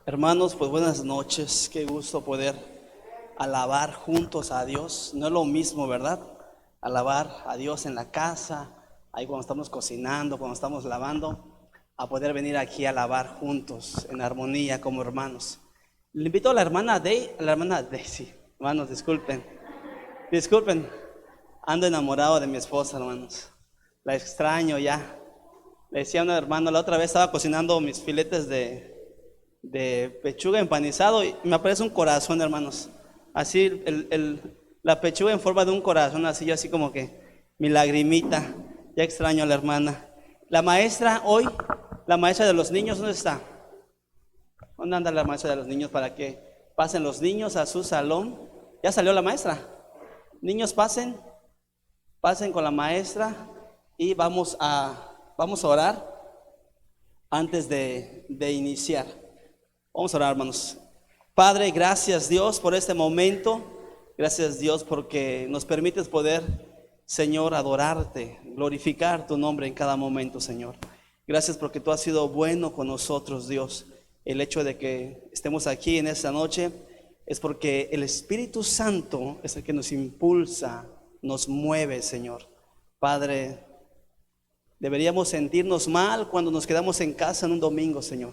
Hermanos, pues buenas noches, qué gusto poder alabar juntos a Dios. No es lo mismo, ¿verdad? Alabar a Dios en la casa, ahí cuando estamos cocinando, cuando estamos lavando, a poder venir aquí a alabar juntos, en armonía como hermanos. Le invito a la hermana Daisy, hermanos, disculpen, ando enamorado de mi esposa, hermanos, la extraño ya. Le decía a una hermana, la otra vez estaba cocinando mis filetes de pechuga empanizado y me aparece un corazón, hermanos. Así la pechuga en forma de un corazón, así yo así como que mi lagrimita. Ya extraño a la hermana. La maestra hoy, la maestra de los niños, ¿dónde está? ¿Dónde anda la maestra de los niños para que pasen los niños a su salón? ¿Ya salió la maestra? Niños, pasen con la maestra y vamos a orar antes de iniciar. Vamos a orar, hermanos. Padre, gracias Dios por este momento. Gracias Dios porque nos permites poder, Señor, adorarte, glorificar tu nombre en cada momento, Señor. Gracias porque tú has sido bueno con nosotros, Dios. El hecho de que estemos aquí en esta noche es porque el Espíritu Santo es el que nos impulsa, nos mueve, Señor. Padre, deberíamos sentirnos mal cuando nos quedamos en casa en un domingo, Señor,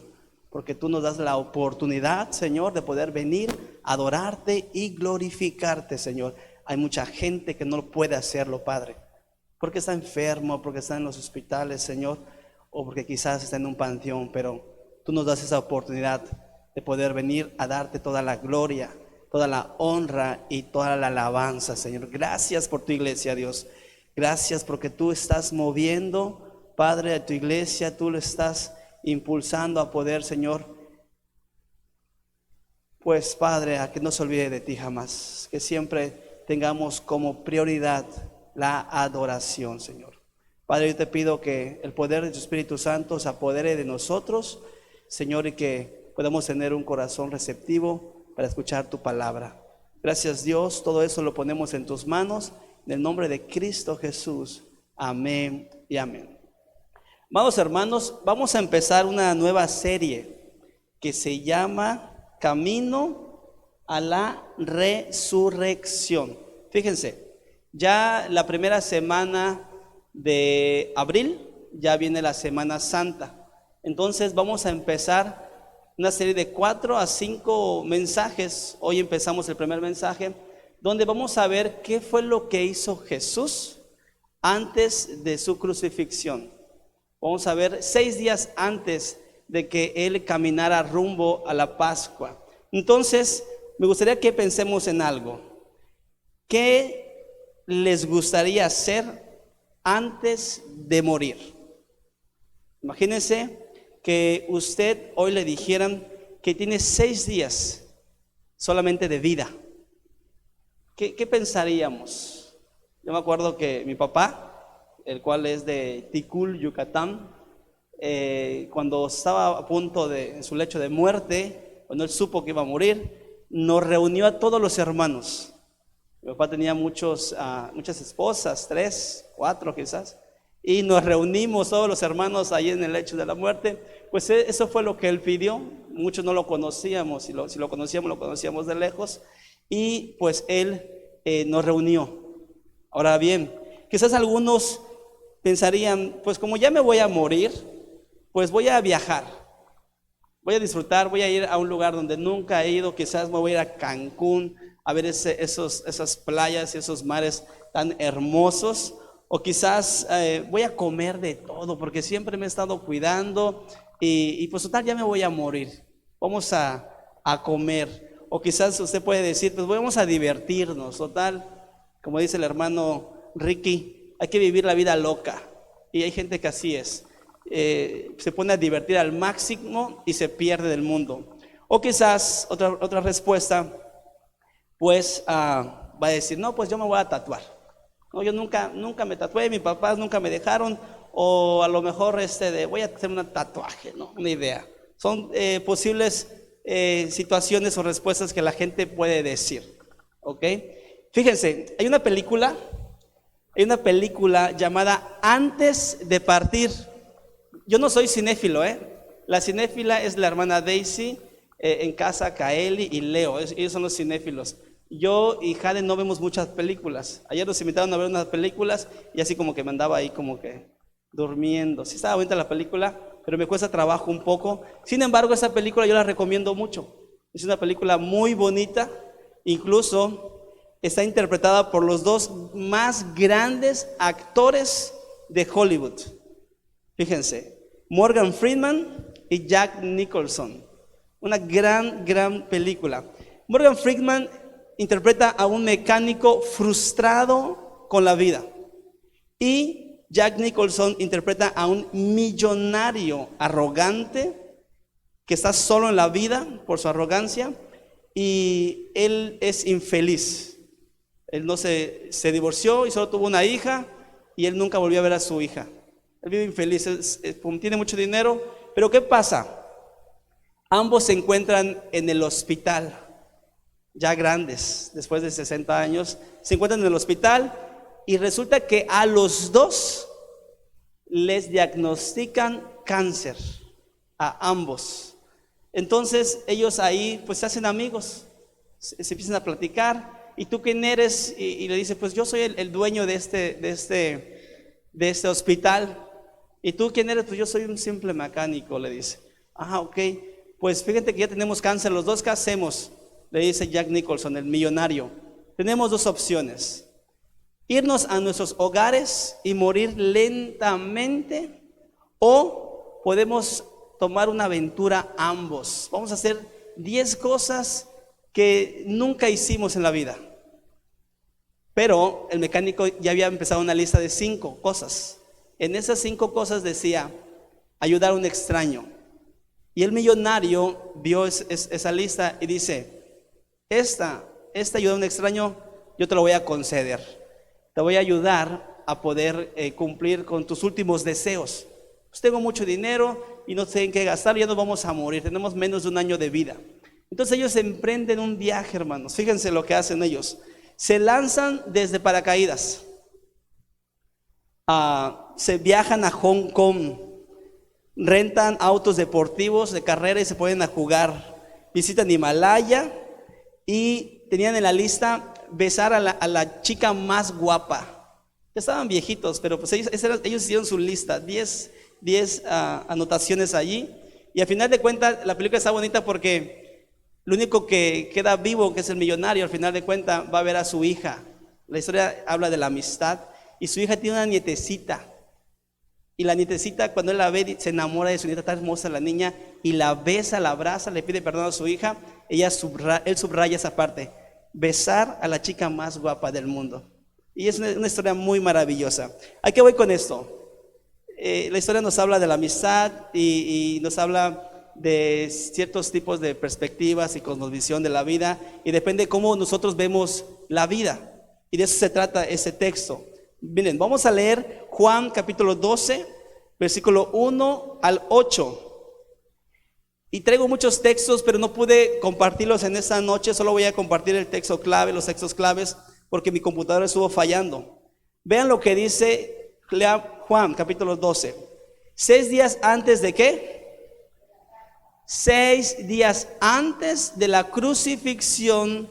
porque tú nos das la oportunidad, Señor, de poder venir, adorarte y glorificarte, Señor. Hay mucha gente que no puede hacerlo, Padre, porque está enfermo, porque está en los hospitales, Señor, o porque quizás está en un panteón, pero tú nos das esa oportunidad de poder venir a darte toda la gloria, toda la honra y toda la alabanza, Señor. Gracias por tu iglesia, Dios. Gracias porque tú estás moviendo, Padre, a tu iglesia, tú lo estás impulsando a poder, Señor, pues Padre, a que no se olvide de ti jamás, que siempre tengamos como prioridad la adoración, Señor. Padre, yo te pido que el poder de tu Espíritu Santo se apodere de nosotros, Señor, y que podamos tener un corazón receptivo para escuchar tu palabra. Gracias Dios, todo eso lo ponemos en tus manos, en el nombre de Cristo Jesús. Amén y amén. Amados hermanos, vamos a empezar una nueva serie que se llama Camino a la Resurrección. Fíjense, ya la primera semana de abril ya viene la Semana Santa. Entonces vamos a empezar una serie de 4 a 5 mensajes. Hoy empezamos el primer mensaje, donde vamos a ver qué fue lo que hizo Jesús antes de su crucifixión. Vamos a ver 6 días antes de que Él caminara rumbo a la Pascua. Entonces, me gustaría que pensemos en algo. ¿Qué les gustaría hacer antes de morir? Imagínense que usted hoy le dijeran que tiene 6 días solamente de vida. ¿Qué pensaríamos? Yo me acuerdo que mi papá, el cual es de Ticul, Yucatán, cuando estaba a punto en su lecho de muerte, cuando él supo que iba a morir, nos reunió a todos los hermanos. Mi papá tenía muchas esposas, 3, 4 quizás, y nos reunimos todos los hermanos ahí en el lecho de la muerte. Pues eso fue lo que él pidió. Muchos no lo conocíamos, si lo conocíamos de lejos, y pues él nos reunió. Ahora bien, quizás algunos pensarían, pues como ya me voy a morir, pues voy a viajar, voy a disfrutar, voy a ir a un lugar donde nunca he ido, quizás me voy a ir a Cancún a ver esas playas y esos mares tan hermosos, o quizás voy a comer de todo porque siempre me he estado cuidando y pues total ya me voy a morir, vamos a comer. O quizás usted puede decir, pues vamos a divertirnos, total, como dice el hermano Ricky, hay que vivir la vida loca. Y hay gente que así es, se pone a divertir al máximo y se pierde del mundo. O quizás otra respuesta, pues va a decir, no, pues yo me voy a tatuar. No, yo nunca me tatué, mis papás nunca me dejaron. O a lo mejor voy a hacer un tatuaje, ¿no? Una idea. Son posibles situaciones o respuestas que la gente puede decir, ¿ok? Fíjense, hay una película llamada Antes de Partir. Yo no soy cinéfilo, La cinéfila es la hermana Daisy, En casa, Kaeli y Leo, ellos son los cinéfilos. Yo y Jade no vemos muchas películas. Ayer nos invitaron a ver unas películas y así como que me andaba ahí como que durmiendo. Sí estaba bonita la película, pero me cuesta trabajo un poco. Sin embargo, esa película yo la recomiendo mucho. Es una película muy bonita, incluso está interpretada por los dos más grandes actores de Hollywood. Fíjense, Morgan Freeman y Jack Nicholson. Una gran película. Morgan Freeman interpreta a un mecánico frustrado con la vida. Y Jack Nicholson interpreta a un millonario arrogante que está solo en la vida por su arrogancia y él es infeliz. Él no se divorció y solo tuvo una hija y él nunca volvió a ver a su hija. Él vive infeliz, tiene mucho dinero, pero ¿qué pasa? Ambos se encuentran en el hospital, ya grandes, después de 60 años, se encuentran en el hospital y resulta que a los dos les diagnostican cáncer, a ambos. Entonces ellos ahí pues se hacen amigos, se empiezan a platicar. ¿Y tú quién eres? Y le dice, pues yo soy el dueño de este hospital. ¿Y tú quién eres? Pues yo soy un simple mecánico, le dice. Ok, pues fíjate que ya tenemos cáncer los dos, ¿qué hacemos? Le dice Jack Nicholson, el millonario. Tenemos dos opciones: irnos a nuestros hogares y morir lentamente, o podemos tomar una aventura ambos. Vamos a hacer 10 cosas que nunca hicimos en la vida. Pero el mecánico ya había empezado una lista de 5 cosas. En esas 5 cosas decía ayudar a un extraño. Y el millonario vio esa lista y dice, esta ayuda a un extraño, yo te lo voy a conceder. Te voy a ayudar a poder cumplir con tus últimos deseos. Pues tengo mucho dinero y no sé en qué gastar, ya nos vamos a morir, tenemos menos de un año de vida. Entonces ellos emprenden un viaje, hermanos. Fíjense lo que hacen ellos. Se lanzan desde paracaídas. Se viajan a Hong Kong. Rentan autos deportivos de carrera y se ponen a jugar. Visitan Himalaya y tenían en la lista besar a la chica más guapa. Ya estaban viejitos, pero pues ellos hicieron su lista, 10 anotaciones allí. Y al final de cuentas la película está bonita porque lo único que queda vivo, que es el millonario, al final de cuentas va a ver a su hija. La historia habla de la amistad y su hija tiene una nietecita. Y la nietecita, cuando él la ve, se enamora de su nieta, está hermosa la niña, y la besa, la abraza, le pide perdón a su hija. Él subraya esa parte: besar a la chica más guapa del mundo. Y es una historia muy maravillosa. ¿A qué voy con esto? La historia nos habla de la amistad y nos habla de ciertos tipos de perspectivas y cosmovisión de la vida, y depende de cómo nosotros vemos la vida. Y de eso se trata ese texto. Miren, vamos a leer Juan capítulo 12, versículo 1 al 8. Y traigo muchos textos, pero no pude compartirlos en esta noche. Solo voy a compartir el texto clave, los textos claves, porque mi computadora estuvo fallando. Vean lo que dice Juan capítulo 12. 6 días antes de ¿qué? 6 días antes de la crucifixión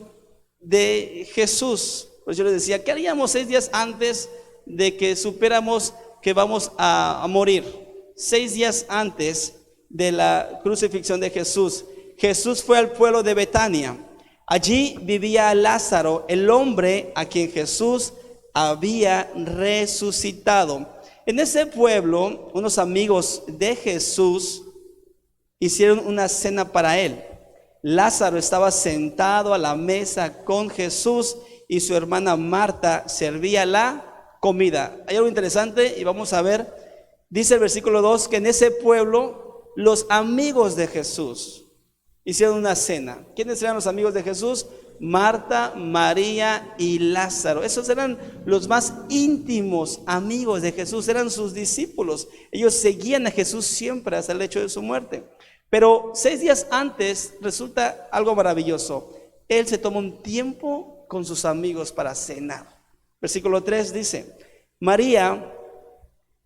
de Jesús. Pues yo les decía, ¿qué haríamos 6 días antes de que supiéramos que vamos a morir? 6 días antes de la crucifixión de Jesús, Jesús fue al pueblo de Betania. Allí vivía Lázaro, el hombre a quien Jesús había resucitado. En ese pueblo, unos amigos de Jesús hicieron una cena para él. Lázaro estaba sentado a la mesa con Jesús y su hermana Marta servía la comida. Hay algo interesante y vamos a ver. Dice el versículo 2 que en ese pueblo los amigos de Jesús hicieron una cena. ¿Quiénes eran los amigos de Jesús? Marta, María y Lázaro. Esos eran los más íntimos amigos de Jesús, eran sus discípulos. Ellos seguían a Jesús siempre hasta el hecho de su muerte. Pero 6 días antes resulta algo maravilloso. Él se toma un tiempo con sus amigos para cenar. Versículo 3 dice: María,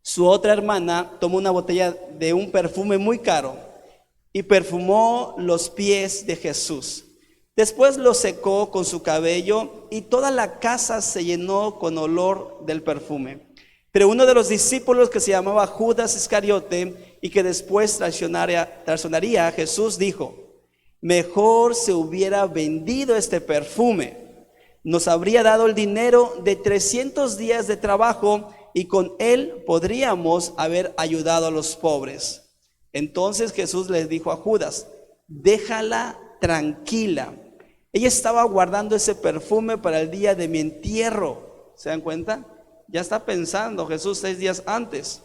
su otra hermana, tomó una botella de un perfume muy caro y perfumó los pies de Jesús. Después los secó con su cabello y toda la casa se llenó con olor del perfume. Pero uno de los discípulos, que se llamaba Judas Iscariote y que después traicionaría a Jesús, dijo: mejor se hubiera vendido este perfume, nos habría dado el dinero de 300 días de trabajo y con él podríamos haber ayudado a los pobres. Entonces Jesús les dijo a Judas: déjala tranquila, ella estaba guardando ese perfume para el día de mi entierro. ¿Se dan cuenta? Ya está pensando Jesús 6 días antes.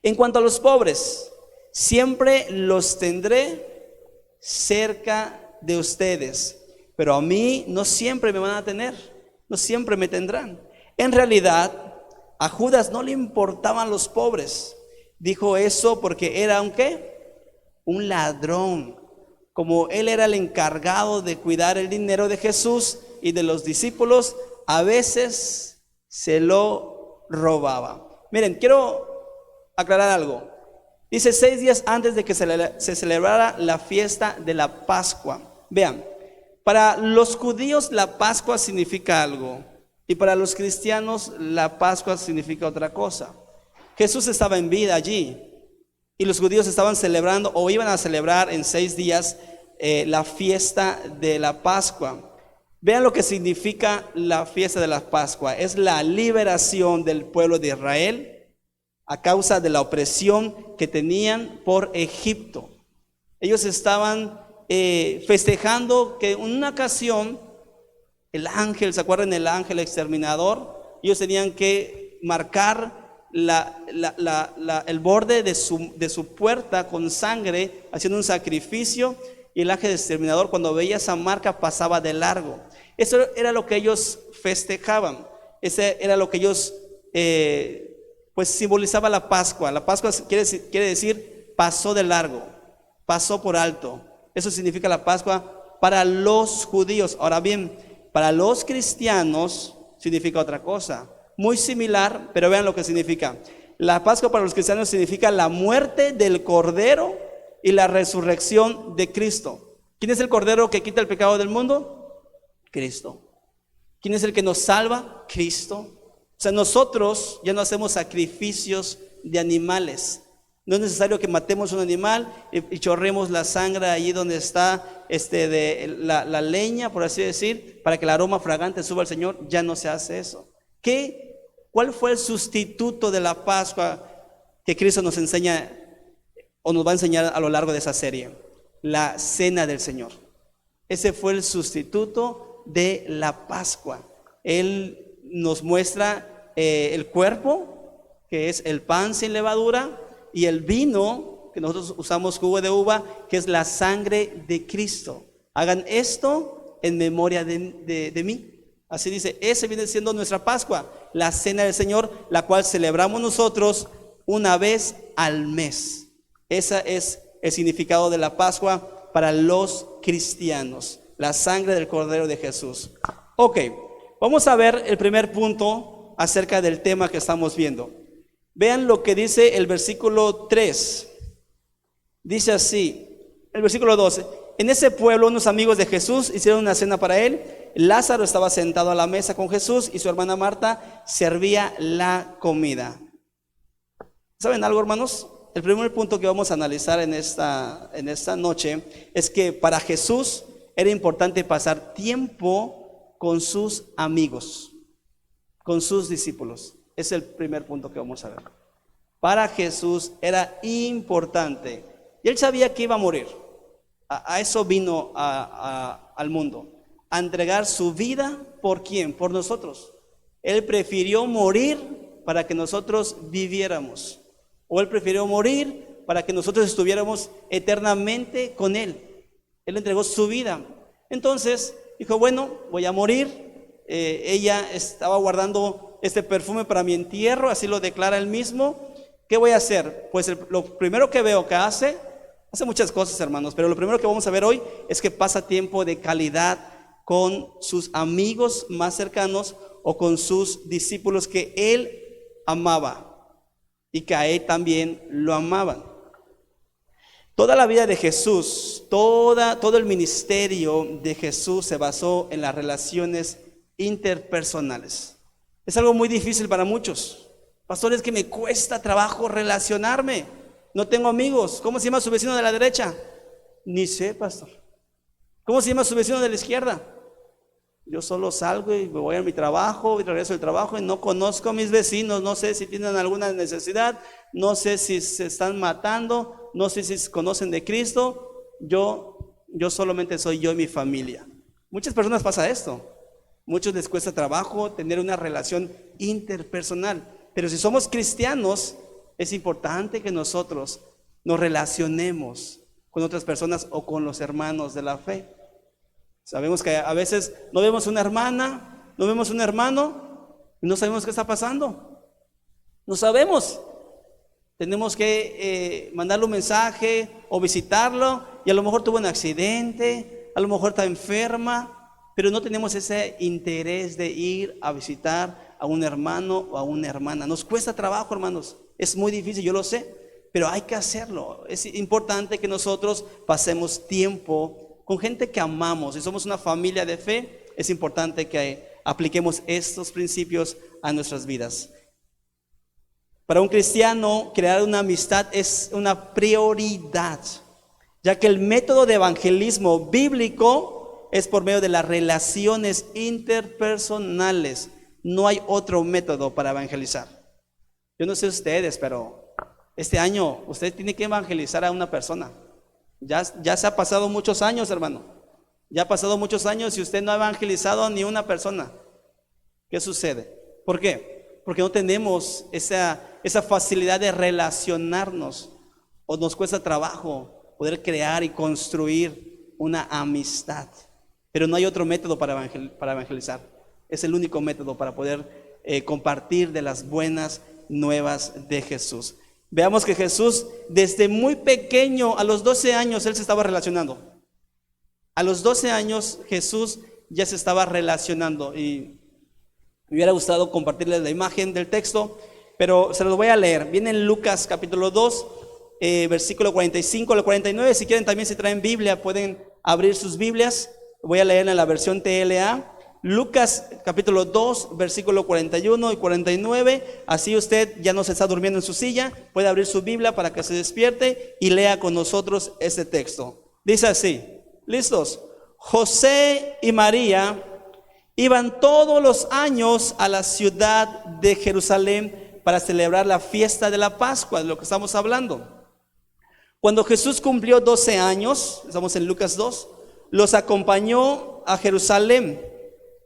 En cuanto a los pobres, siempre los tendré cerca de ustedes, pero a mí no siempre me van a tener, no siempre me tendrán. En realidad, a Judas no le importaban los pobres. Dijo eso porque era un ¿qué? Un ladrón. Como él era el encargado de cuidar el dinero de Jesús y de los discípulos, a veces se lo robaba. Miren, quiero aclarar algo. Dice 6 días antes de que se celebrara la fiesta de la Pascua. Vean, para los judíos la Pascua significa algo y para los cristianos la Pascua significa otra cosa. Jesús estaba en vida allí y los judíos estaban celebrando o iban a celebrar en 6 días la fiesta de la Pascua. Vean lo que significa la fiesta de la Pascua. Es la liberación del pueblo de Israel a causa de la opresión que tenían por Egipto. Ellos estaban festejando que en una ocasión el ángel, ¿se acuerdan del ángel exterminador? Ellos tenían que marcar el borde de su puerta con sangre, haciendo un sacrificio, y el ángel exterminador, cuando veía esa marca, pasaba de largo. Eso era lo que ellos festejaban. Ese era lo que ellos pues simbolizaba la Pascua. La Pascua quiere decir pasó de largo, pasó por alto. Eso significa la Pascua para los judíos. Ahora bien, para los cristianos significa otra cosa, muy similar, pero vean lo que significa. La Pascua para los cristianos significa la muerte del Cordero y la resurrección de Cristo. ¿Quién es el Cordero que quita el pecado del mundo? Cristo. ¿Quién es el que nos salva? Cristo. O sea, nosotros ya no hacemos sacrificios de animales. No es necesario que matemos un animal y chorremos la sangre allí donde está la leña, por así decir, para que el aroma fragante suba al Señor. Ya no se hace eso. ¿Cuál fue el sustituto de la Pascua que Cristo nos enseña o nos va a enseñar a lo largo de esa serie? La cena del Señor. Ese fue el sustituto de la Pascua. Él nos muestra el cuerpo, que es el pan sin levadura, y el vino, que nosotros usamos jugo de uva, que es la sangre de Cristo. Hagan esto en memoria de mí. Así dice, ese viene siendo nuestra Pascua, la cena del Señor, la cual celebramos nosotros una vez al mes. Ese es el significado de la Pascua para los cristianos, la sangre del Cordero de Jesús. Ok, vamos a ver el primer punto acerca del tema que estamos viendo. Vean lo que dice el versículo 3. Dice así, el versículo 12. En ese pueblo unos amigos de Jesús hicieron una cena para él. Lázaro estaba sentado a la mesa con Jesús y su hermana Marta servía la comida. ¿Saben algo, hermanos? El primer punto que vamos a analizar en esta noche es que para Jesús era importante pasar tiempo con sus amigos, con sus discípulos. Es el primer punto que vamos a ver. Para Jesús era importante. Y él sabía que iba a morir. A eso vino al mundo. A entregar su vida, ¿por quién? Por nosotros. Él prefirió morir para que nosotros viviéramos. O él prefirió morir para que nosotros estuviéramos eternamente con él. Él entregó su vida. Entonces dijo, bueno, voy a morir. Ella estaba guardando este perfume para mi entierro, así lo declara él mismo. ¿Qué voy a hacer? Pues lo primero que veo que hace muchas cosas, hermanos, pero lo primero que vamos a ver hoy es que pasa tiempo de calidad con sus amigos más cercanos o con sus discípulos que él amaba y que a él también lo amaban. Toda la vida de Jesús, todo el ministerio de Jesús se basó en las relaciones interpersonales. Es algo muy difícil para muchos. Pastor, es que me cuesta trabajo relacionarme. No tengo amigos. ¿Cómo se llama su vecino de la derecha? Ni sé, pastor. ¿Cómo se llama su vecino de la izquierda? Yo solo salgo y me voy a mi trabajo y regreso del trabajo y no conozco a mis vecinos. No sé si tienen alguna necesidad, no sé si se están matando, no sé si conocen de Cristo. Yo solamente soy yo y mi familia. Muchas personas pasa esto. Muchos les cuesta trabajo tener una relación interpersonal. Pero si somos cristianos, es importante que nosotros nos relacionemos con otras personas o con los hermanos de la fe. Sabemos que a veces no vemos una hermana, no vemos un hermano y no sabemos qué está pasando. No sabemos. Tenemos que mandarle un mensaje o visitarlo y a lo mejor tuvo un accidente, a lo mejor está enferma, pero no tenemos ese interés de ir a visitar a un hermano o a una hermana. Nos cuesta trabajo, hermanos. Es muy difícil, yo lo sé, pero hay que hacerlo. Es importante que nosotros pasemos tiempo con gente que amamos. Si somos una familia de fe, es importante que apliquemos estos principios a nuestras vidas. Para un cristiano, crear una amistad es una prioridad, ya que el método de evangelismo bíblico es por medio de las relaciones interpersonales. No hay otro método para evangelizar. Yo no sé ustedes, pero este año usted tiene que evangelizar a una persona. Ya se ha pasado muchos años, hermano. Ya ha pasado muchos años y usted no ha evangelizado a ni una persona. ¿Qué sucede? ¿Por qué? Porque no tenemos esa facilidad de relacionarnos, o nos cuesta trabajo poder crear y construir una amistad. Pero no hay otro método para evangelizar. Es el único método para poder compartir de las buenas nuevas de Jesús. Veamos que Jesús desde muy pequeño, a los 12 años, Él se estaba relacionando. A los 12 años Jesús ya se estaba relacionando. Y me hubiera gustado compartirles la imagen del texto, pero se los voy a leer. Viene en Lucas capítulo 2, versículo 45 al 49. Si quieren también, si traen Biblia, pueden abrir sus Biblias. Voy a leer en la versión TLA. Lucas capítulo 2, versículo 41 y 49. Así usted ya no se está durmiendo en su silla, puede abrir su Biblia para que se despierte y lea con nosotros este texto. Dice así, ¿listos? José y María iban todos los años a la ciudad de Jerusalén para celebrar la fiesta de la Pascua, de lo que estamos hablando. Cuando Jesús cumplió 12 años, estamos en Lucas 2, los acompañó a Jerusalén.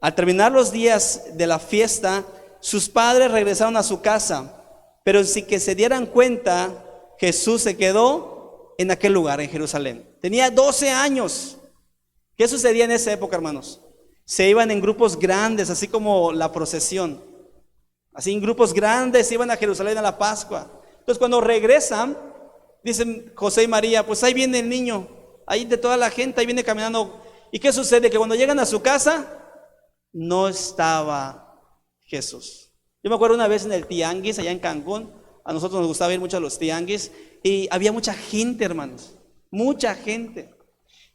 Al terminar los días de la fiesta, sus padres regresaron a su casa, pero sin que se dieran cuenta, Jesús se quedó en aquel lugar, en Jerusalén. Tenía 12 años. ¿Qué sucedía en esa época, hermanos? Se iban en grupos grandes, así como la procesión. Así en grupos grandes se iban a Jerusalén a la Pascua. Entonces cuando regresan, dicen José y María, pues ahí viene el niño, ahí de toda la gente, ahí viene caminando. ¿Y qué sucede? Que cuando llegan a su casa, no estaba Jesús. Yo me acuerdo una vez en el tianguis allá en Cancún. A nosotros nos gustaba ir mucho a los tianguis y había mucha gente, hermanos, mucha gente.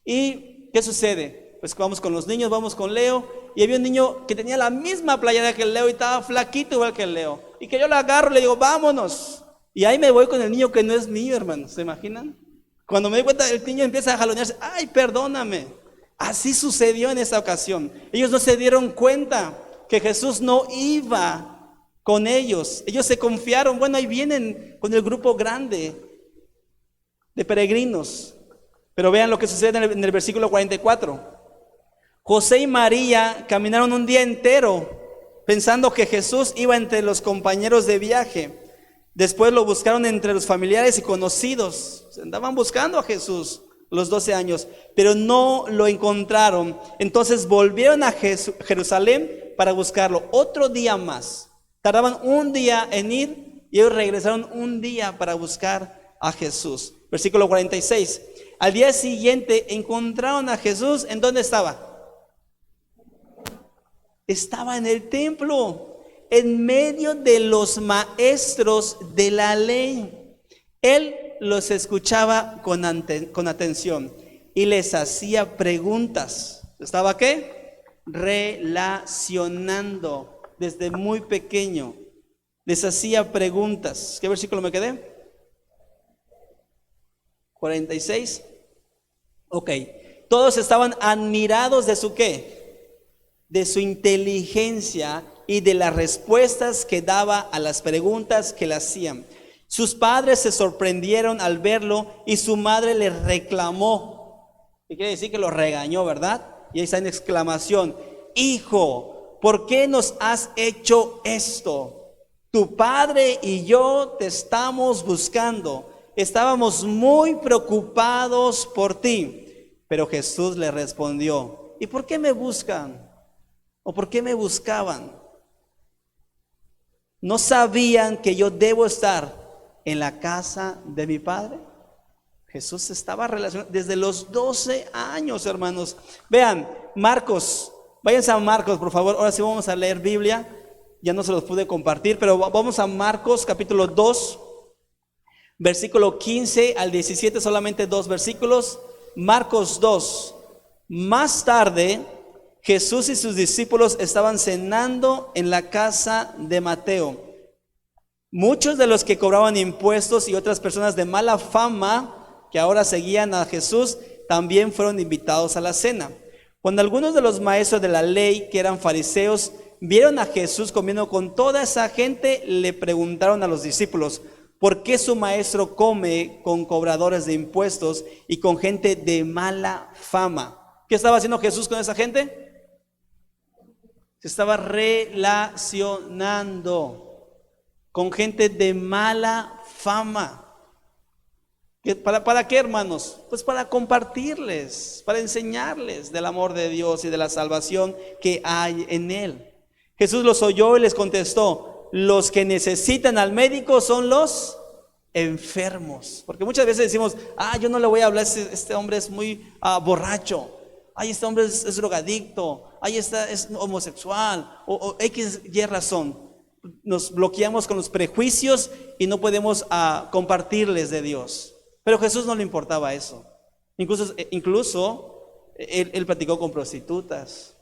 ¿Y qué sucede? Pues vamos con los niños, vamos con Leo, y había un niño que tenía la misma playera que el Leo y estaba flaquito igual que el Leo, y que yo lo agarro y le digo, vámonos, y ahí me voy con el niño que no es mío, hermanos. ¿Se imaginan? Cuando me doy cuenta, el niño empieza a jalonearse. Ay, perdóname. Así sucedió en esa ocasión. Ellos no se dieron cuenta que Jesús no iba con ellos. Ellos se confiaron. Bueno, ahí vienen con el grupo grande de peregrinos. Pero vean lo que sucede en el versículo 44. José y María caminaron un día entero pensando que Jesús iba entre los compañeros de viaje. Después lo buscaron entre los familiares y conocidos. Andaban buscando a Jesús los 12 años, pero no lo encontraron. Entonces volvieron a Jerusalén para buscarlo otro día más. Tardaban un día en ir y ellos regresaron un día para buscar a Jesús. Versículo 46. Al día siguiente encontraron a Jesús. ¿En dónde estaba? Estaba en el templo, en medio de los maestros de la ley. Él los escuchaba con atención y les hacía preguntas. ¿Estaba qué? Relacionando desde muy pequeño. Les hacía preguntas. ¿Qué versículo me quedé? 46. Ok. Todos estaban admirados de su ¿qué? De su inteligencia y de las respuestas que daba a las preguntas que le hacían. Sus padres se sorprendieron al verlo y su madre le reclamó. ¿Qué quiere decir? Que lo regañó, ¿verdad? Y ahí está en exclamación: hijo, ¿por qué nos has hecho esto? Tu padre y yo te estamos buscando. Estábamos muy preocupados por ti. Pero Jesús le respondió: ¿y por qué me buscan? ¿O por qué me buscaban? ¿No sabían que yo debo estar en la casa de mi Padre? Jesús estaba relacionado desde los 12 años, hermanos. Vean, Marcos, váyanse a Marcos, por favor. Ahora sí vamos a leer Biblia. Ya no se los pude compartir, pero vamos a Marcos capítulo 2, versículo 15 al 17, solamente 2 versículos. Marcos 2. Más tarde, Jesús y sus discípulos estaban cenando en la casa de Mateo. Muchos de los que cobraban impuestos y otras personas de mala fama que ahora seguían a Jesús también fueron invitados a la cena. Cuando algunos de los maestros de la ley, que eran fariseos, vieron a Jesús comiendo con toda esa gente, le preguntaron a los discípulos: ¿por qué su maestro come con cobradores de impuestos y con gente de mala fama? ¿Qué estaba haciendo Jesús con esa gente? Se estaba relacionando con gente de mala fama. ¿Para qué, hermanos? Pues para compartirles, para enseñarles del amor de Dios y de la salvación que hay en Él. Jesús los oyó y les contestó: los que necesitan al médico son los enfermos. Porque muchas veces decimos: yo no le voy a hablar, este hombre es muy borracho, este hombre es drogadicto, es homosexual, o X y razón. Nos bloqueamos con los prejuicios y no podemos compartirles de Dios. Pero a Jesús no le importaba eso. Incluso él platicó con prostitutas,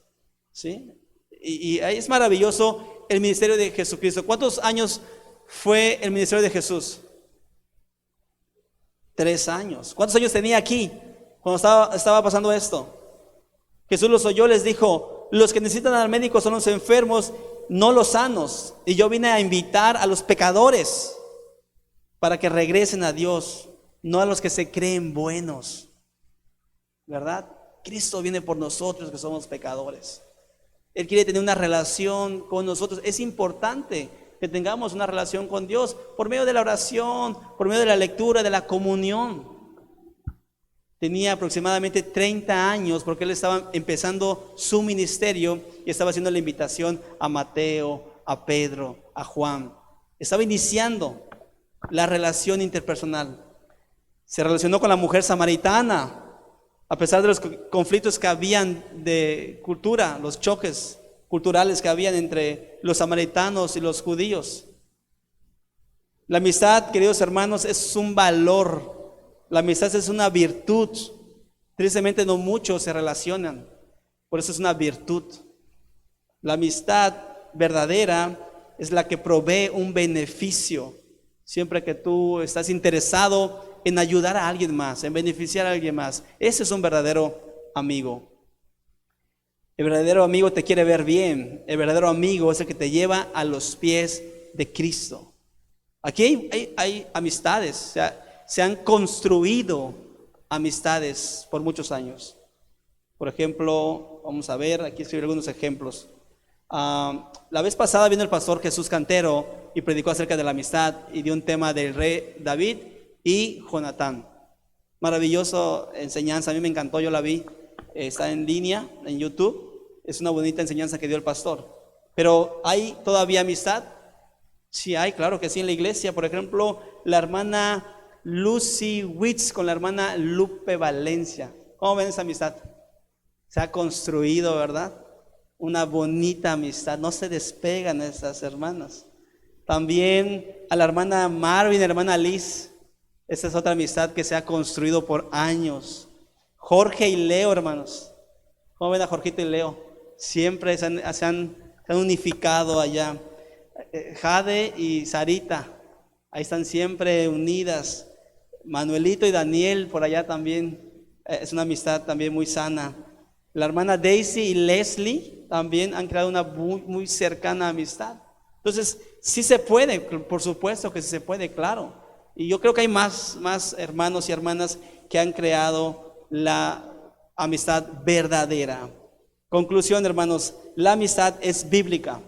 ¿sí? Y ahí es maravilloso el ministerio de Jesucristo. ¿Cuántos años fue el ministerio de Jesús? 3 años. ¿Cuántos años tenía aquí cuando estaba pasando esto? Jesús los oyó, les dijo: los que necesitan al médico son los enfermos, no los sanos. Y yo vine a invitar a los pecadores para que regresen a Dios, no a los que se creen buenos, ¿verdad? Cristo viene por nosotros que somos pecadores. Él quiere tener una relación con nosotros. Es importante que tengamos una relación con Dios por medio de la oración, por medio de la lectura, de la comunión. Tenía aproximadamente 30 años porque él estaba empezando su ministerio y estaba haciendo la invitación a Mateo, a Pedro, a Juan. Estaba iniciando la relación interpersonal. Se relacionó con la mujer samaritana, a pesar de los conflictos que habían de cultura, los choques culturales que habían entre los samaritanos y los judíos. La amistad, queridos hermanos, es un valor. La amistad es una virtud. Tristemente no muchos se relacionan, por eso es una virtud. La amistad verdadera es la que provee un beneficio. Siempre que tú estás interesado en ayudar a alguien más, en beneficiar a alguien más, ese es un verdadero amigo. El verdadero amigo te quiere ver bien. El verdadero amigo es el que te lleva a los pies de Cristo. Aquí hay amistades, o sea, se han construido amistades por muchos años. Por ejemplo, vamos a ver, aquí escribí algunos ejemplos. La vez pasada vino el pastor Jesús Cantero y predicó acerca de la amistad y dio un tema del rey David y Jonatán. Maravillosa enseñanza, a mí me encantó, yo la vi, está en línea en YouTube. Es una bonita enseñanza que dio el pastor. Pero ¿hay todavía amistad? Sí hay, claro que sí, en la iglesia. Por ejemplo, la hermana Lucy Witz con la hermana Lupe Valencia. ¿Cómo ven esa amistad? Se ha construido, ¿verdad? Una bonita amistad. No se despegan esas hermanas. También a la hermana Marvin, la hermana Liz. Esta es otra amistad que se ha construido por años. Jorge y Leo, hermanos. ¿Cómo ven a Jorgito y Leo? Siempre se han unificado allá. Jade y Sarita, ahí están siempre unidas. Manuelito y Daniel por allá también, es una amistad también muy sana. La hermana Daisy y Leslie también han creado una muy cercana amistad. Entonces, sí se puede, por supuesto que sí se puede, claro. Y yo creo que hay más hermanos y hermanas que han creado la amistad verdadera. Conclusión, hermanos, la amistad es bíblica.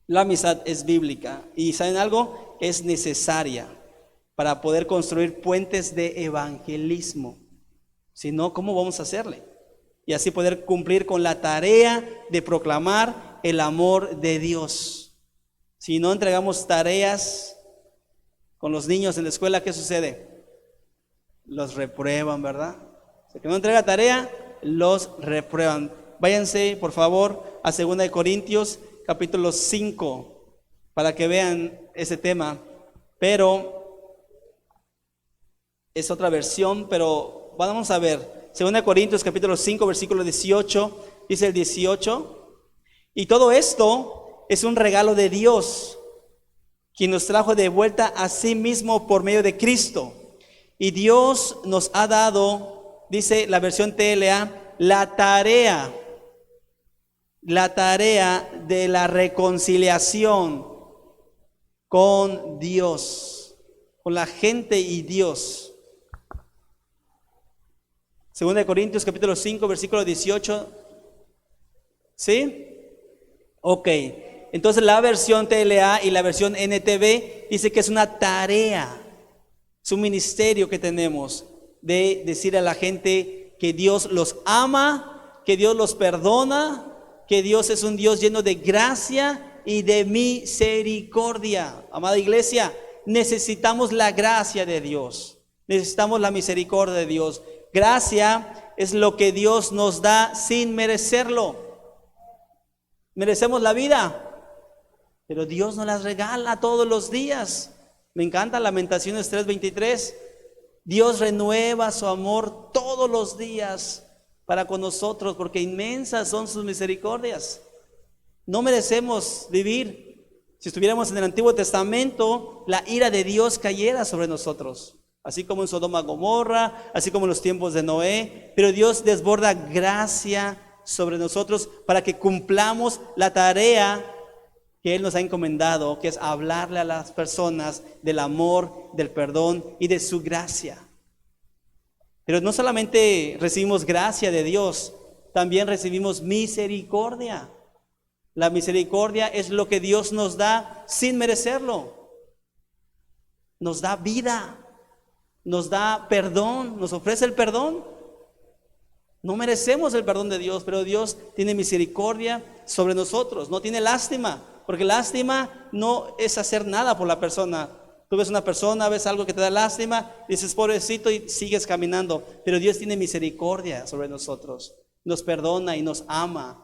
La amistad es bíblica. Y ¿saben algo? Es necesaria para poder construir puentes de evangelismo. Si no, ¿cómo vamos a hacerle? Y así poder cumplir con la tarea de proclamar el amor de Dios. Si no entregamos tareas con los niños en la escuela, ¿qué sucede? Los reprueban, ¿verdad? Si el que no entrega tarea, los reprueban. Váyanse, por favor, a 2 Corintios, capítulo 5, para que vean ese tema. Pero es otra versión, pero vamos a ver. 2 Corintios capítulo 5, versículo 18, dice el 18, y todo esto es un regalo de Dios, quien nos trajo de vuelta a sí mismo por medio de Cristo. Y Dios nos ha dado, dice la versión TLA, la tarea de la reconciliación con Dios, con la gente y Dios. 2 Corintios capítulo 5, versículo 18. ¿Sí? Ok. Entonces la versión TLA y la versión NTV dice que es una tarea, es un ministerio que tenemos de decir a la gente que Dios los ama, que Dios los perdona, que Dios es un Dios lleno de gracia y de misericordia. Amada iglesia, necesitamos la gracia de Dios, necesitamos la misericordia de Dios. Gracia es lo que Dios nos da sin merecerlo. Merecemos la vida, pero Dios nos las regala todos los días. Me encanta Lamentaciones 3:23. Dios renueva su amor todos los días para con nosotros, porque inmensas son sus misericordias. No merecemos vivir. Si estuviéramos en el Antiguo Testamento, la ira de Dios cayera sobre nosotros, así como en Sodoma y Gomorra, así como en los tiempos de Noé. Pero Dios desborda gracia sobre nosotros para que cumplamos la tarea que Él nos ha encomendado, que es hablarle a las personas del amor, del perdón y de su gracia. Pero no solamente recibimos gracia de Dios, también recibimos misericordia. La misericordia es lo que Dios nos da sin merecerlo. Nos da vida, nos da perdón, nos ofrece el perdón. No merecemos el perdón de Dios, pero Dios tiene misericordia sobre nosotros. No tiene lástima, porque lástima no es hacer nada por la persona. Tú ves una persona, ves algo que te da lástima, dices pobrecito y sigues caminando. Pero Dios tiene misericordia sobre nosotros, nos perdona y nos ama.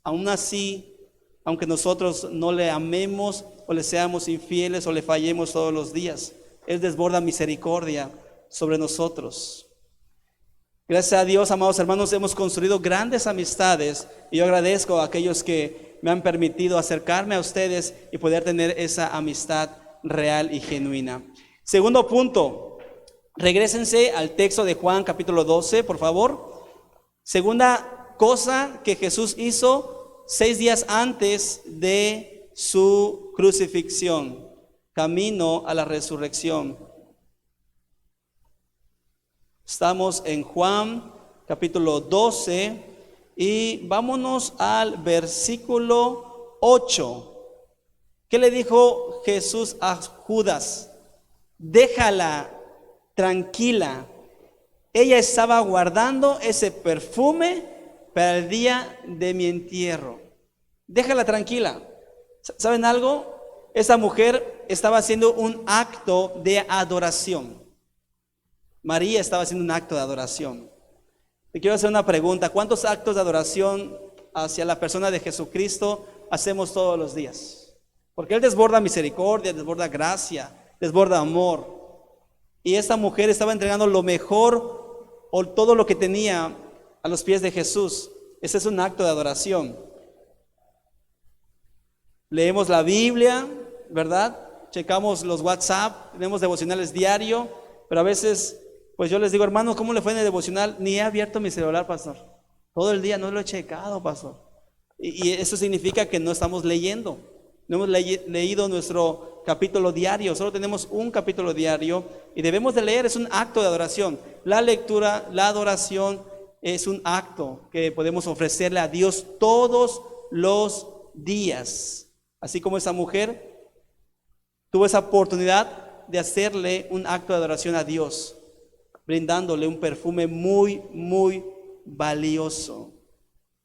Aún así, aunque nosotros no le amemos o le seamos infieles o le fallemos todos los días, Él desborda misericordia sobre nosotros. Gracias a Dios, amados hermanos, hemos construido grandes amistades y yo agradezco a aquellos que me han permitido acercarme a ustedes y poder tener esa amistad real y genuina. Segundo punto, regrésense al texto de Juan capítulo 12, por favor. Segunda cosa que Jesús hizo 6 días antes de su crucifixión, camino a la resurrección. Estamos en Juan capítulo 12 y vámonos al versículo 8. ¿Qué le dijo Jesús a Judas? Déjala tranquila. Ella estaba guardando ese perfume para el día de mi entierro. Déjala tranquila. ¿Saben algo? Esa mujer estaba haciendo un acto de adoración. María estaba haciendo un acto de adoración. Te quiero hacer una pregunta. ¿Cuántos actos de adoración hacia la persona de Jesucristo hacemos todos los días? Porque Él desborda misericordia, desborda gracia, desborda amor. Y esta mujer estaba entregando lo mejor o todo lo que tenía a los pies de Jesús. Ese es un acto de adoración. Leemos la Biblia, ¿verdad? Checamos los WhatsApp, tenemos devocionales diario, pero a veces, pues yo les digo, hermanos, ¿cómo le fue en el devocional? Ni he abierto mi celular, pastor. Todo el día no lo he checado, pastor. Y eso significa que no estamos leyendo. No hemos leído nuestro capítulo diario, solo tenemos un capítulo diario y debemos de leer, es un acto de adoración. La lectura, la adoración es un acto que podemos ofrecerle a Dios todos los días. Así como esa mujer tuvo esa oportunidad de hacerle un acto de adoración a Dios, brindándole un perfume muy, muy valioso.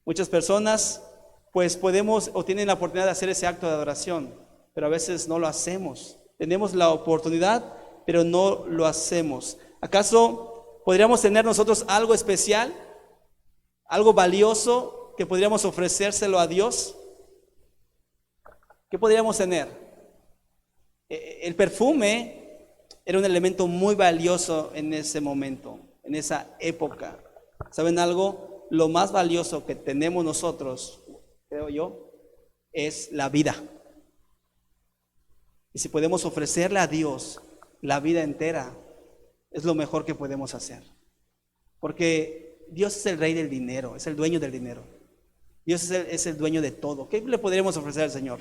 Muchas personas pues podemos o tienen la oportunidad de hacer ese acto de adoración, pero a veces no lo hacemos. Tenemos la oportunidad, pero no lo hacemos. ¿Acaso podríamos tener nosotros algo especial, algo valioso que podríamos ofrecérselo a Dios? ¿Qué podríamos tener? El perfume era un elemento muy valioso en ese momento, en esa época. ¿Saben algo? Lo más valioso que tenemos nosotros, creo yo, es la vida. Y si podemos ofrecerle a Dios la vida entera, es lo mejor que podemos hacer. Porque Dios es el rey del dinero, es el dueño del dinero. Dios es el dueño de todo. ¿Qué le podríamos ofrecer al Señor?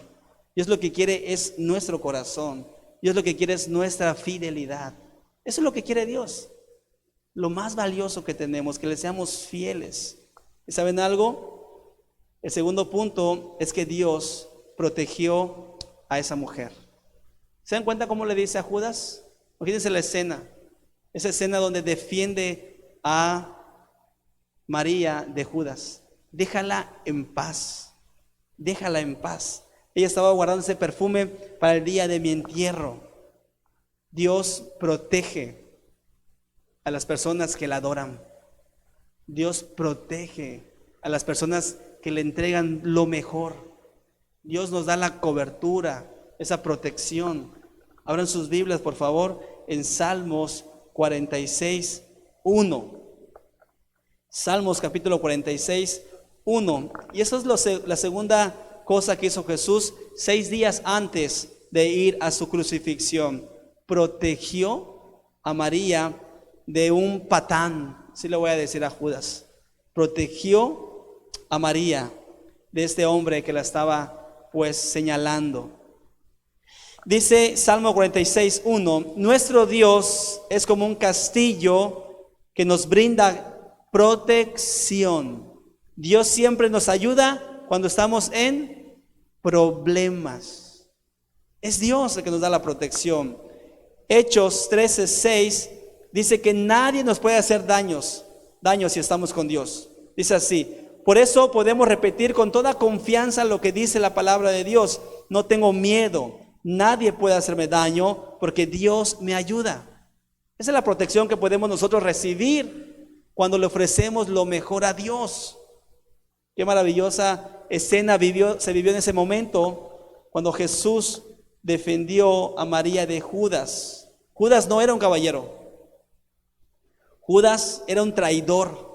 Dios lo que quiere es nuestro corazón. Dios lo que quiere es nuestra fidelidad. Eso es lo que quiere Dios. Lo más valioso que tenemos, que le seamos fieles. ¿Y saben algo? El segundo punto es que Dios protegió a esa mujer. ¿Se dan cuenta cómo le dice a Judas? Imagínense la escena. Esa escena donde defiende a María de Judas. Déjala en paz. Déjala en paz. Ella estaba guardando ese perfume para el día de mi entierro. Dios protege a las personas que la adoran. Dios protege a las personas que le entregan lo mejor. Dios nos da la cobertura, esa protección. Abran sus Biblias, por favor, en Salmos 46, 1. Salmos capítulo 46, 1. Y eso es la segunda cosa que hizo Jesús 6 días antes de ir a su crucifixión. Protegió a María de un patán, así le voy a decir a Judas. Protegió a María de este hombre que la estaba pues señalando. Dice Salmo 46, 1, nuestro Dios es como un castillo que nos brinda protección. Dios siempre nos ayuda cuando estamos en problemas. Es Dios el que nos da la protección. Hechos 13:6 dice que nadie nos puede hacer daño si estamos con Dios. Dice así: por eso podemos repetir con toda confianza lo que dice la palabra de Dios. No tengo miedo, nadie puede hacerme daño porque Dios me ayuda. Esa es la protección que podemos nosotros recibir cuando le ofrecemos lo mejor a Dios. Qué maravillosa escena se vivió en ese momento cuando Jesús defendió a María de Judas. Judas no era un caballero. Judas era un traidor.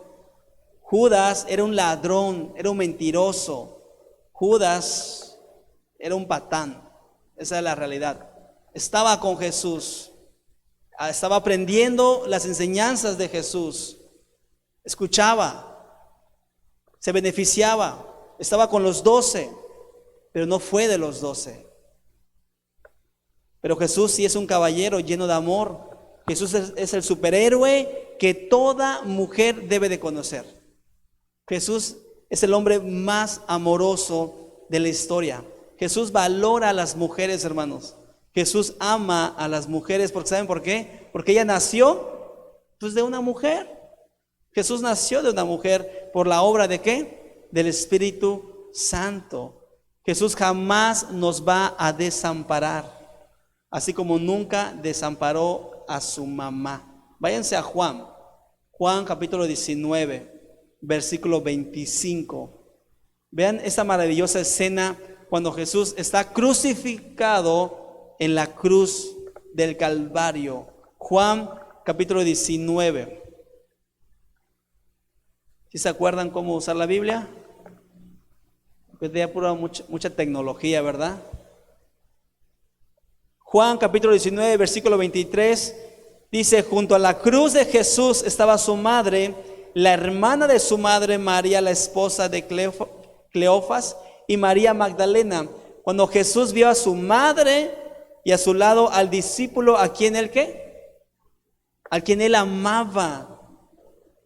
Judas era un ladrón, era un mentiroso. Judas era un patán. Esa es la realidad. Estaba con Jesús. Estaba aprendiendo las enseñanzas de Jesús. Escuchaba. Se beneficiaba. Estaba con los 12, pero no fue de los 12. Pero Jesús sí es un caballero lleno de amor. Jesús es el superhéroe que toda mujer debe de conocer. Jesús es el hombre más amoroso de la historia. Jesús valora a las mujeres, hermanos. Jesús ama a las mujeres porque ¿saben por qué? Porque ella nació pues de una mujer. Jesús nació de una mujer por la obra ¿de qué? Del Espíritu Santo. Jesús jamás nos va a desamparar, así como nunca desamparó a su mamá. Váyanse a Juan capítulo 19, versículo 25. Vean esta maravillosa escena cuando Jesús está crucificado en la cruz del Calvario. Juan capítulo 19. ¿Sí se acuerdan cómo usar la Biblia? Pues ya pura mucha tecnología, ¿verdad? Juan capítulo 19, versículo 23, dice: junto a la cruz de Jesús estaba su madre, la hermana de su madre María, la esposa de Cleofas, y María Magdalena. Cuando Jesús vio a su madre y a su lado al discípulo a quien él ¿qué? A quien él amaba,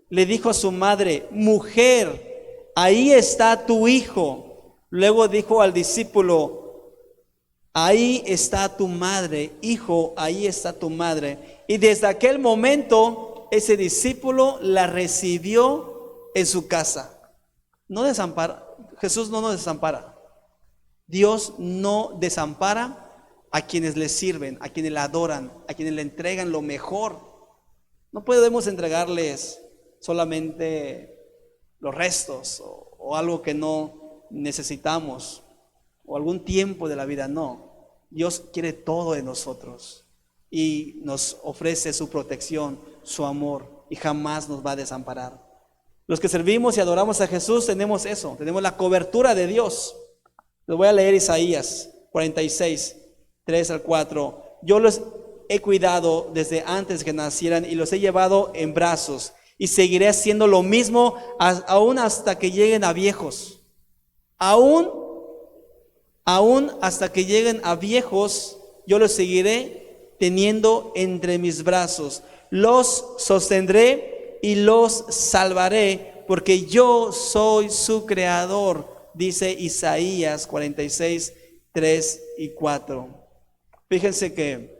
le dijo a su madre: mujer, ahí está tu hijo. Luego dijo al discípulo: ahí está tu madre. Hijo, ahí está tu madre. Y desde aquel momento ese discípulo la recibió en su casa. No desampara. Jesús no nos desampara. Dios no desampara a quienes le sirven, a quienes le adoran, a quienes le entregan lo mejor. No podemos entregarles solamente los restos o algo que no necesitamos o algún tiempo de la vida. No, Dios quiere todo de nosotros y nos ofrece su protección, su amor, y jamás nos va a desamparar. Los que servimos y adoramos a Jesús tenemos eso, tenemos la cobertura de Dios. Les voy a leer Isaías 46, 3 al 4. Yo los he cuidado desde antes que nacieran y los he llevado en brazos, y seguiré haciendo lo mismo aún hasta que lleguen a viejos. Aún hasta que lleguen a viejos, yo los seguiré teniendo entre mis brazos. Los sostendré y los salvaré, porque yo soy su creador, dice Isaías 46, 3 y 4. Fíjense que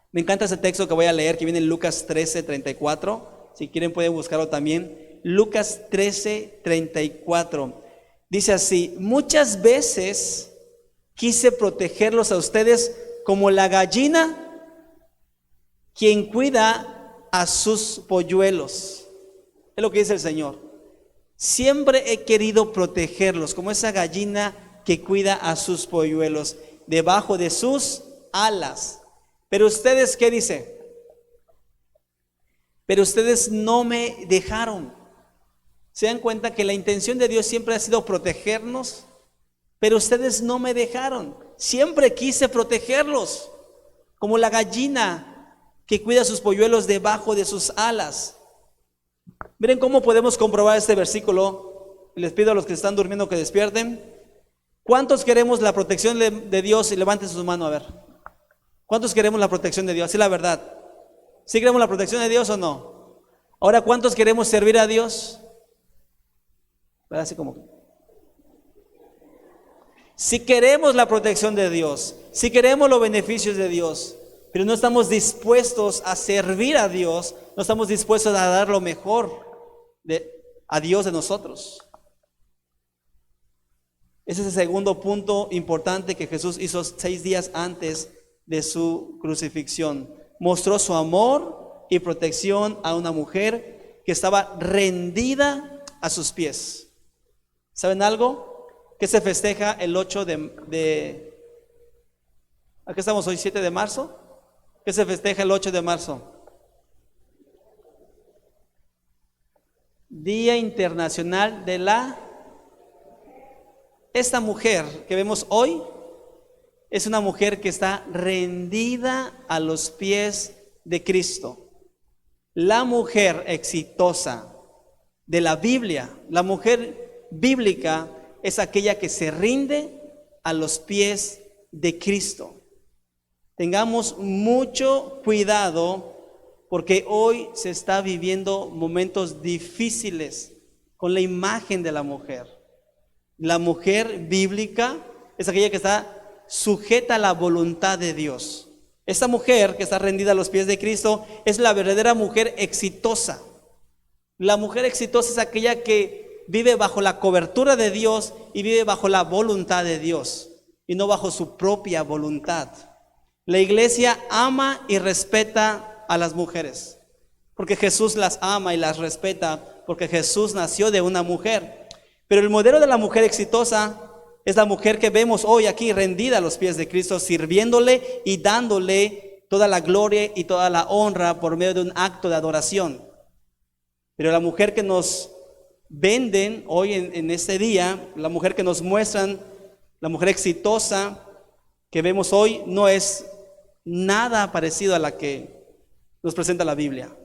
me encanta ese texto que voy a leer, que viene en Lucas 13, 34. Si quieren pueden buscarlo también. Lucas 13, 34. Dice así: muchas veces quise protegerlos a ustedes como la gallina quien cuida a sus polluelos. Es lo que dice el Señor. Siempre he querido protegerlos como esa gallina que cuida a sus polluelos debajo de sus alas. Pero ustedes, ¿qué dice? Pero ustedes no me dejaron. ¿Se dan cuenta que la intención de Dios siempre ha sido protegernos? Pero ustedes no me dejaron. Siempre quise protegerlos, como la gallina que cuida a sus polluelos debajo de sus alas. Miren cómo podemos comprobar este versículo. Les pido a los que están durmiendo que despierten. ¿Cuántos queremos la protección de Dios? Y levanten sus manos a ver. ¿Cuántos queremos la protección de Dios? Así la verdad. ¿Sí queremos la protección de Dios o no? Ahora, ¿cuántos queremos servir a Dios? Así como si queremos la protección de Dios, si queremos los beneficios de Dios, pero no estamos dispuestos a servir a Dios, no estamos dispuestos a dar lo mejor a Dios de nosotros. Ese es el segundo punto importante que Jesús hizo 6 días antes de su crucifixión. Mostró su amor y protección a una mujer que estaba rendida a sus pies. ¿Saben algo? Que se festeja el 8 de ¿aquí estamos hoy? 7 de marzo. ¿Qué se festeja el 8 de marzo? Día Internacional de la... Esta mujer que vemos hoy es una mujer que está rendida a los pies de Cristo. La mujer exitosa de la Biblia, la mujer bíblica, es aquella que se rinde a los pies de Cristo. Tengamos mucho cuidado porque hoy se está viviendo momentos difíciles con la imagen de la mujer. La mujer bíblica es aquella que está sujeta a la voluntad de Dios. Esta mujer que está rendida a los pies de Cristo es la verdadera mujer exitosa. La mujer exitosa es aquella que vive bajo la cobertura de Dios y vive bajo la voluntad de Dios y no bajo su propia voluntad. La iglesia ama y respeta a las mujeres porque Jesús las ama y las respeta, porque Jesús nació de una mujer. Pero el modelo de la mujer exitosa es la mujer que vemos hoy aquí rendida a los pies de Cristo, sirviéndole y dándole toda la gloria y toda la honra por medio de un acto de adoración. Pero la mujer que nos venden hoy en este día, la mujer que nos muestran, la mujer exitosa que vemos hoy, no es nada parecido a la que nos presenta la Biblia.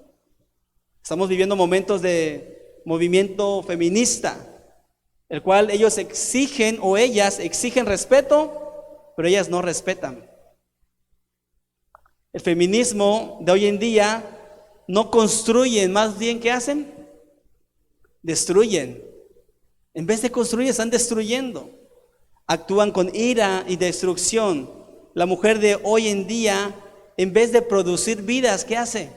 Estamos viviendo momentos de movimiento feminista, el cual ellos exigen o ellas exigen respeto, pero ellas no respetan. El feminismo de hoy en día no construyen, más bien ¿qué hacen? Destruyen. En vez de construir, están destruyendo. Actúan con ira y destrucción. La mujer de hoy en día, en vez de producir vidas, ¿qué hace?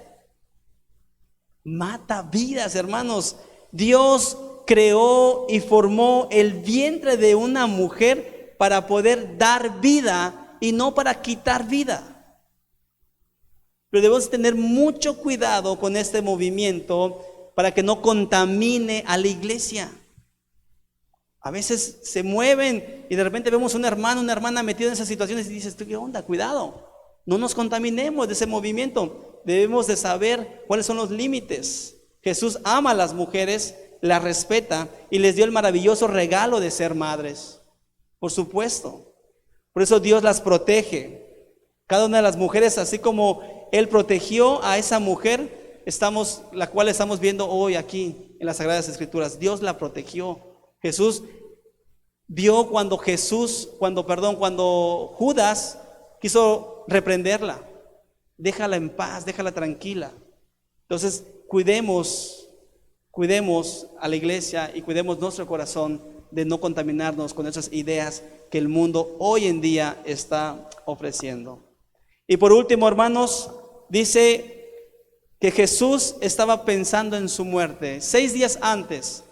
Mata vidas, hermanos. Dios creó y formó el vientre de una mujer para poder dar vida y no para quitar vida. Pero debemos tener mucho cuidado con este movimiento para que no contamine a la iglesia. A veces se mueven y de repente vemos un hermano, una hermana metida en esas situaciones y dices, ¿qué onda? Cuidado, no nos contaminemos de ese movimiento. Debemos de saber cuáles son los límites. Jesús ama a las mujeres, las respeta y les dio el maravilloso regalo de ser madres. Por supuesto. Por eso Dios las protege. Cada una de las mujeres, así como Él protegió a esa mujer, la cual estamos viendo hoy aquí en las Sagradas Escrituras. Dios la protegió. Jesús vio cuando Judas quiso reprenderla. Déjala en paz, déjala tranquila. Entonces, cuidemos a la iglesia y cuidemos nuestro corazón de no contaminarnos con esas ideas que el mundo hoy en día está ofreciendo. Y por último, hermanos, dice que Jesús estaba pensando en su muerte. 6 días antes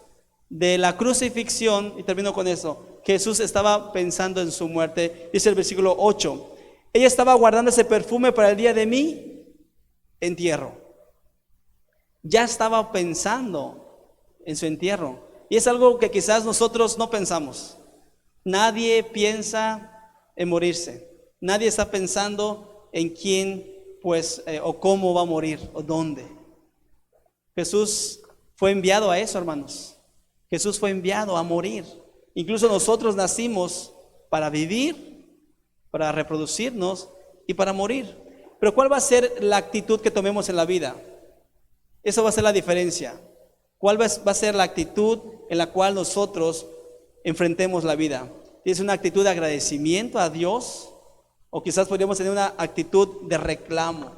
de la crucifixión, y termino con eso, Jesús estaba pensando en su muerte. Dice el versículo 8, ella estaba guardando ese perfume para el día de mi entierro. Ya estaba pensando en su entierro. Y es algo que quizás nosotros no pensamos. Nadie piensa en morirse. Nadie está pensando en quién, o cómo va a morir, o dónde. Jesús fue enviado a eso, hermanos. Jesús fue enviado a morir. Incluso nosotros nacimos para vivir, para reproducirnos y para morir. Pero ¿cuál va a ser la actitud que tomemos en la vida? Eso va a ser la diferencia. ¿Cuál va a ser la actitud en la cual nosotros enfrentemos la vida? ¿Es una actitud de agradecimiento a Dios? O quizás podríamos tener una actitud de reclamo.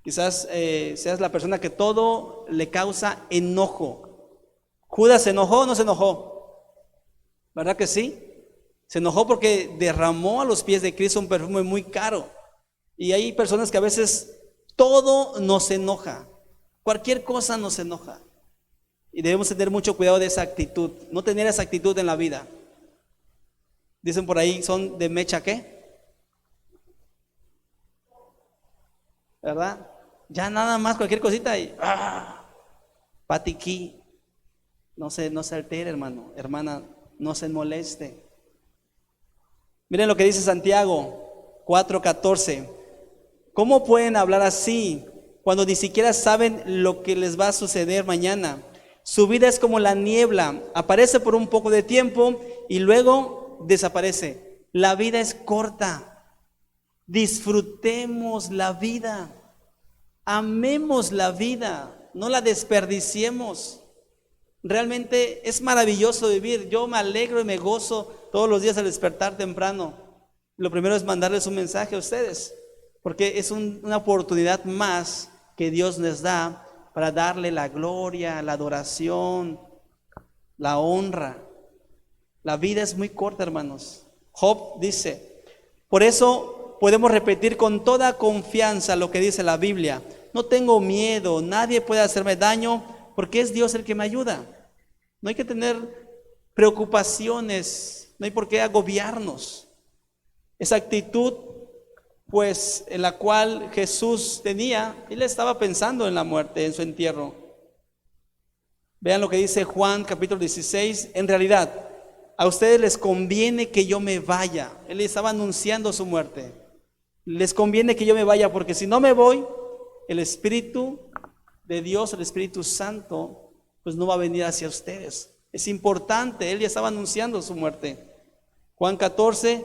Quizás seas la persona que todo le causa enojo. ¿Judas se enojó o no se enojó? ¿Verdad que sí? Se enojó porque derramó a los pies de Cristo un perfume muy caro. Y hay personas que a veces todo nos enoja. Cualquier cosa nos enoja. Y debemos tener mucho cuidado de esa actitud. No tener esa actitud en la vida. Dicen por ahí, son de mecha, ¿qué? ¿Verdad? Ya nada más cualquier cosita y patiquí. No se altere, hermano, hermana, no se moleste. Miren lo que dice Santiago 4:14. ¿Cómo pueden hablar así cuando ni siquiera saben lo que les va a suceder mañana? Su vida es como la niebla, aparece por un poco de tiempo y luego desaparece. La vida es corta. Disfrutemos la vida, amemos la vida, no la desperdiciemos. Realmente es maravilloso vivir. Yo me alegro y me gozo todos los días al despertar temprano. Lo primero es mandarles un mensaje a ustedes, porque es una oportunidad más que Dios les da para darle la gloria, la adoración, la honra. La vida es muy corta, hermanos. Job dice, por eso podemos repetir con toda confianza lo que dice la Biblia. No tengo miedo, nadie puede hacerme daño, porque es Dios el que me ayuda. No hay que tener preocupaciones, no hay por qué agobiarnos. Esa actitud, en la cual Jesús tenía, él estaba pensando en la muerte, en su entierro. Vean lo que dice Juan capítulo 16, en realidad, a ustedes les conviene que yo me vaya. Él estaba anunciando su muerte. Les conviene que yo me vaya, porque si no me voy, el Espíritu de Dios, el Espíritu Santo, pues no va a venir hacia ustedes. Es importante, Él ya estaba anunciando su muerte. Juan 14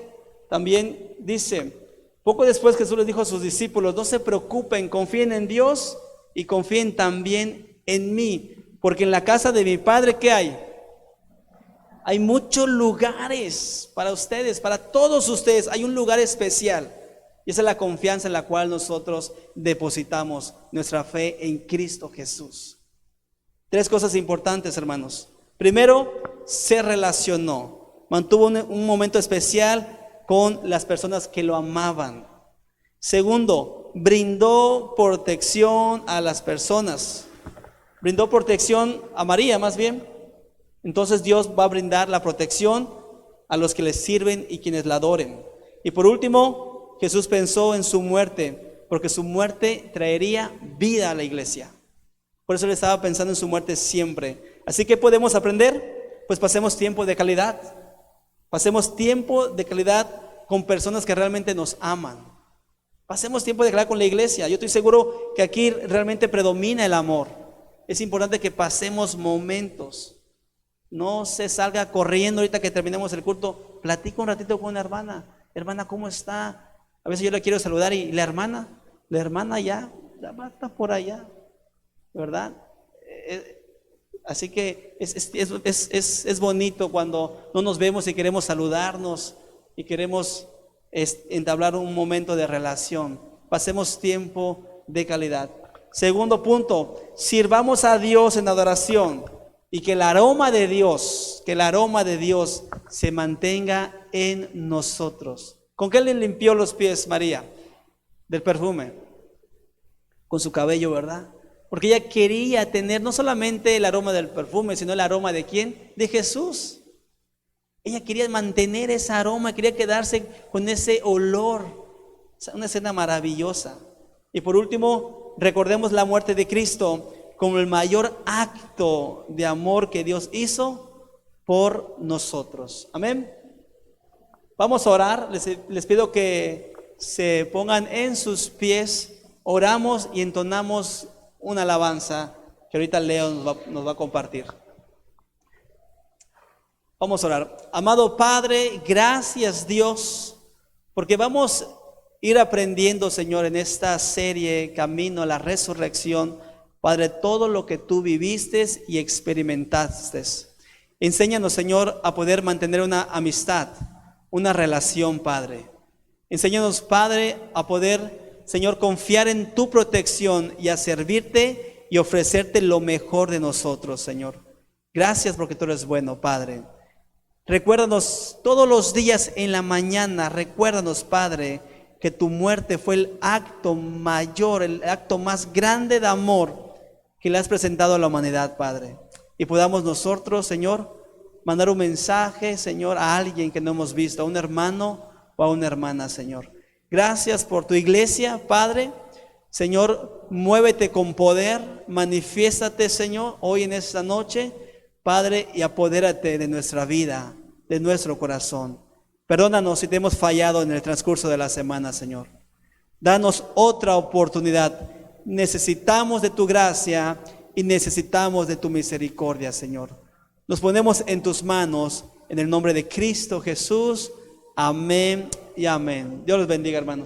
también dice, poco después Jesús les dijo a sus discípulos, no se preocupen, confíen en Dios y confíen también en mí, porque en la casa de mi Padre, ¿qué hay? Hay muchos lugares para ustedes, para todos ustedes, hay un lugar especial. Y esa es la confianza en la cual nosotros depositamos nuestra fe en Cristo Jesús. 3 cosas importantes, hermanos. Primero, se relacionó, mantuvo un momento especial con las personas que lo amaban. Segundo, brindó protección a las personas. Brindó protección a María, más bien. Entonces Dios va a brindar la protección a los que le sirven y quienes la adoren. Y por último, Jesús pensó en su muerte, porque su muerte traería vida a la iglesia. Por eso Él estaba pensando en su muerte siempre. Así que podemos aprender, pues pasemos tiempo de calidad. Pasemos tiempo de calidad con personas que realmente nos aman. Pasemos tiempo de calidad con la iglesia. Yo estoy seguro que aquí realmente predomina el amor. Es importante que pasemos momentos. No se salga corriendo ahorita que terminemos el culto. Platica un ratito con una hermana. Hermana, ¿cómo está? A veces yo la quiero saludar y la hermana ya está por allá, ¿verdad? Así que es bonito cuando no nos vemos y queremos saludarnos y queremos entablar un momento de relación. Pasemos tiempo de calidad. Segundo punto, sirvamos a Dios en adoración y que el aroma de Dios se mantenga en nosotros. ¿Con qué le limpió los pies María? Del perfume. Con su cabello, ¿verdad? Porque ella quería tener no solamente el aroma del perfume, sino el aroma ¿de quién? De Jesús. Ella quería mantener ese aroma, quería quedarse con ese olor. Una escena maravillosa. Y por último, recordemos la muerte de Cristo como el mayor acto de amor que Dios hizo por nosotros. Amén. Vamos a orar, les pido que se pongan en sus pies, oramos y entonamos una alabanza que ahorita Leo nos va a compartir. Vamos a orar. Amado Padre, gracias Dios, porque vamos a ir aprendiendo, Señor, en esta serie Camino a la Resurrección, Padre, todo lo que tú viviste y experimentaste. Enséñanos, Señor, a poder mantener una amistad, una relación, Padre. Enséñanos, Padre, a poder, Señor, confiar en tu protección y a servirte y ofrecerte lo mejor de nosotros, Señor. Gracias porque tú eres bueno, Padre. Recuérdanos todos los días en la mañana, recuérdanos, Padre, que tu muerte fue el acto mayor, el acto más grande de amor que le has presentado a la humanidad, Padre. Y podamos nosotros, Señor, mandar un mensaje, Señor, a alguien que no hemos visto, a un hermano o a una hermana, Señor. Gracias por tu iglesia, Padre. Señor, muévete con poder, manifiéstate, Señor, hoy en esta noche, Padre, y apodérate de nuestra vida, de nuestro corazón. Perdónanos si te hemos fallado en el transcurso de la semana, Señor. Danos otra oportunidad. Necesitamos de tu gracia y necesitamos de tu misericordia, Señor. Nos ponemos en tus manos, en el nombre de Cristo Jesús. Amén y amén. Dios los bendiga, hermanos.